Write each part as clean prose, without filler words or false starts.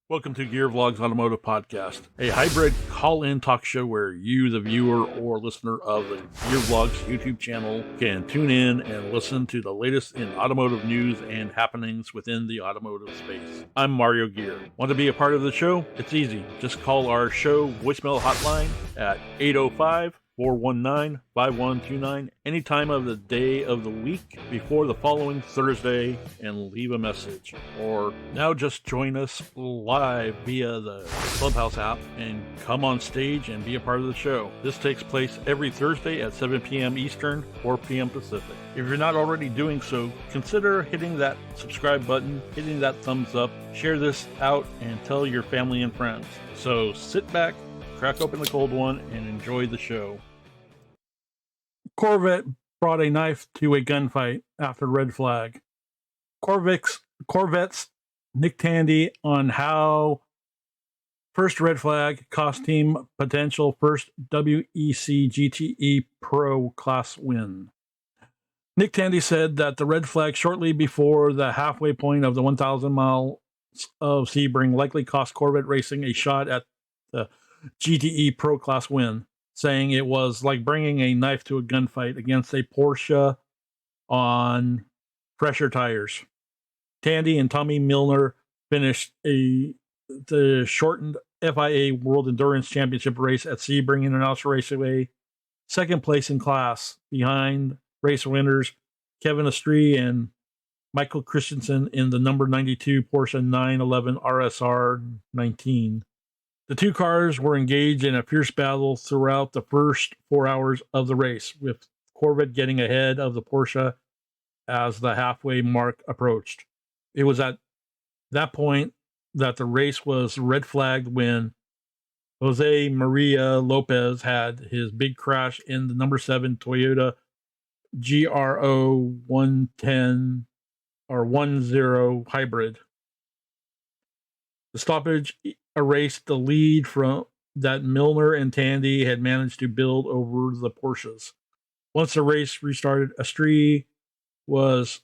Welcome to Vlogz Automotive Podcast, a hybrid call-in talk show where you, the viewer or listener of the Vlogz YouTube channel, can tune in and listen to the latest in automotive news and happenings within the automotive space. I'm Mario Gear. Want to be a part of the show? It's easy. Just call our show voicemail hotline at 805-419-5129 any time of the day of the week before the following Thursday and leave a message. Or now just join us live via the Clubhouse app and come on stage and be a part of the show. This takes place every Thursday at 7 p.m. Eastern, 4 p.m. Pacific. If you're not already doing so, consider hitting that subscribe button, hitting that thumbs up, share this out, and tell your family and friends. So sit back, crack open the cold one, and enjoy the show. Corvette brought a knife to a gunfight after red flag. Corvette's Nick Tandy on how first red flag cost team potential first WEC GTE Pro class win. Nick Tandy said that the red flag shortly before the halfway point of the 1,000 miles of Sebring likely cost Corvette Racing a shot at the GTE Pro Class win, saying it was like bringing a knife to a gunfight against a Porsche on fresher tires. Tandy and Tommy Milner finished the shortened FIA World Endurance Championship race at Sebring International Raceway, second place in class, behind race winners Kevin Estree and Michael Christensen in the number 92 Porsche 911 RSR 19. The two cars were engaged in a fierce battle throughout the first 4 hours of the race, with Corvette getting ahead of the Porsche as the halfway mark approached. It was at that point that the race was red flagged when Jose Maria Lopez had his big crash in the number 7 Toyota GRO 110 or 10 hybrid. The stoppage erased the lead from that Milner and Tandy had managed to build over the Porsches. Once the race restarted, Estree was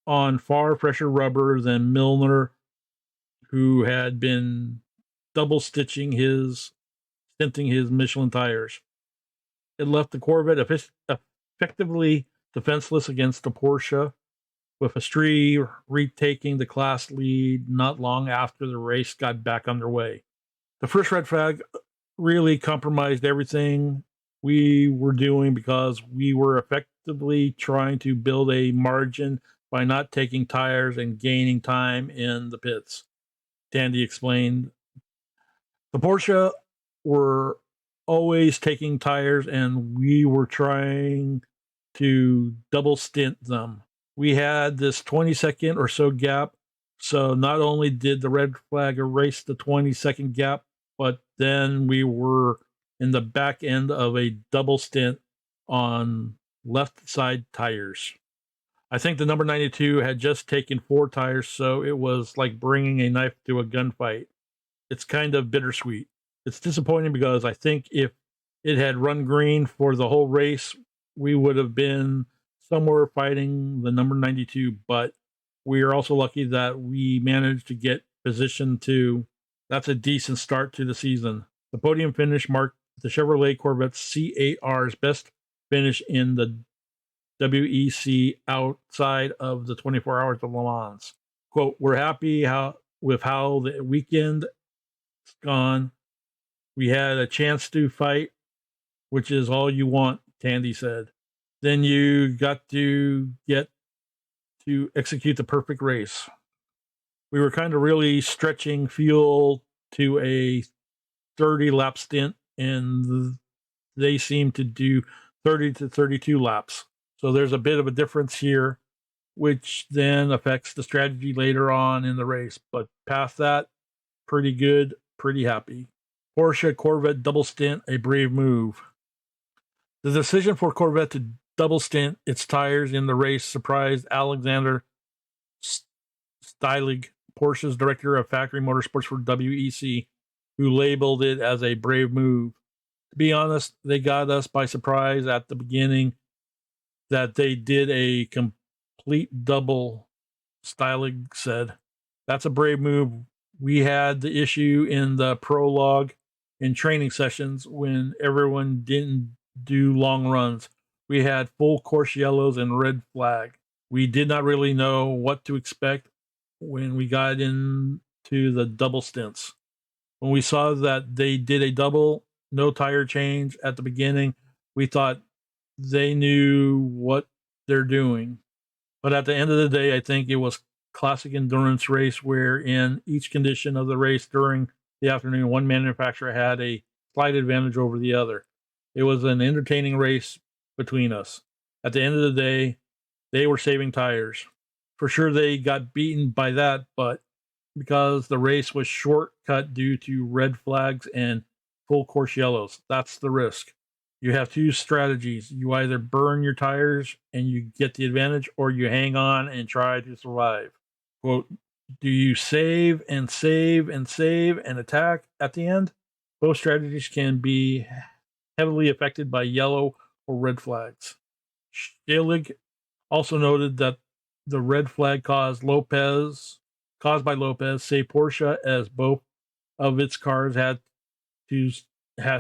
on far fresher rubber than Milner, who had been double stinting his Michelin tires. It left the Corvette effectively defenseless against the Porsche, with Estree retaking the class lead not long after the race got back underway. The first red flag really compromised everything we were doing because we were effectively trying to build a margin by not taking tires and gaining time in the pits, Tandy explained. The Porsche were always taking tires and we were trying to double stint them. We had this 20-second or so gap, so not only did the red flag erase the 20-second gap, but then we were in the back end of a double stint on left side tires. I think the number 92 had just taken 4 tires, so it was like bringing a knife to a gunfight. It's kind of bittersweet. It's disappointing because I think if it had run green for the whole race, we would have been somewhere fighting the number 92, but we are also lucky that we managed to get position 2. That's a decent start to the season. The podium finish marked the Chevrolet Corvette C8R's best finish in the WEC outside of the 24 hours of Le Mans. Quote, we're happy with how the weekend's gone. We had a chance to fight, which is all you want, Tandy said. Then you got to get to execute the perfect race. We were kind of really stretching fuel to a 30-lap stint, and they seemed to do 30 to 32 laps. So there's a bit of a difference here, which then affects the strategy later on in the race. But past that, pretty good, pretty happy. Porsche Corvette double stint, a brave move. The decision for Corvette to double stint its tires in the race surprised Alexander Steilig, Porsche's director of factory motorsports for WEC, who labeled it as a brave move. To be honest, they got us by surprise at the beginning that they did a complete double, Steilig said. That's a brave move. We had the issue in the prologue and training sessions when everyone didn't do long runs. We had full course yellows and red flag. We did not really know what to expect when we got into the double stints. When we saw that they did a double no tire change at the beginning, we thought they knew what they're doing. But at the end of the day, I think it was classic endurance race where in each condition of the race during the afternoon, one manufacturer had a slight advantage over the other. It was an entertaining race between us. At the end of the day, they were saving tires. For sure, they got beaten by that, but because the race was shortcut due to red flags and full course yellows, that's the risk. You have two strategies. You either burn your tires and you get the advantage, or you hang on and try to survive. Quote, do you save and save and save and attack at the end? Both strategies can be heavily affected by yellow or red flags. Stilig also noted that the red flag caused by Lopez saved Porsche, as both of its cars had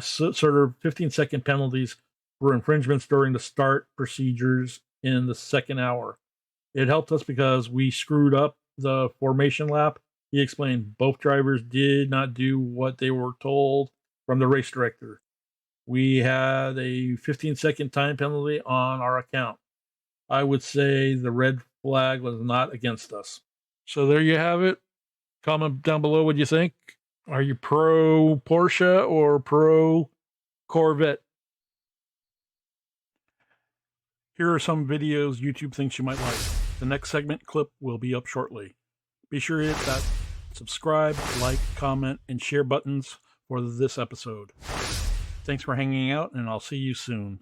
sort of 15-second penalties for infringements during the start procedures in the second hour. It helped us because we screwed up the formation lap. He explained both drivers did not do what they were told from the race director. We had a 15-second time penalty on our account. I would say the red flag was not against us. So there you have it. Comment down below what you think. Are you pro Porsche or pro Corvette? Here are some videos YouTube thinks you might like. The next segment clip will be up shortly. Be sure to hit that subscribe, like, comment, and share buttons for this episode. Thanks for hanging out, and I'll see you soon.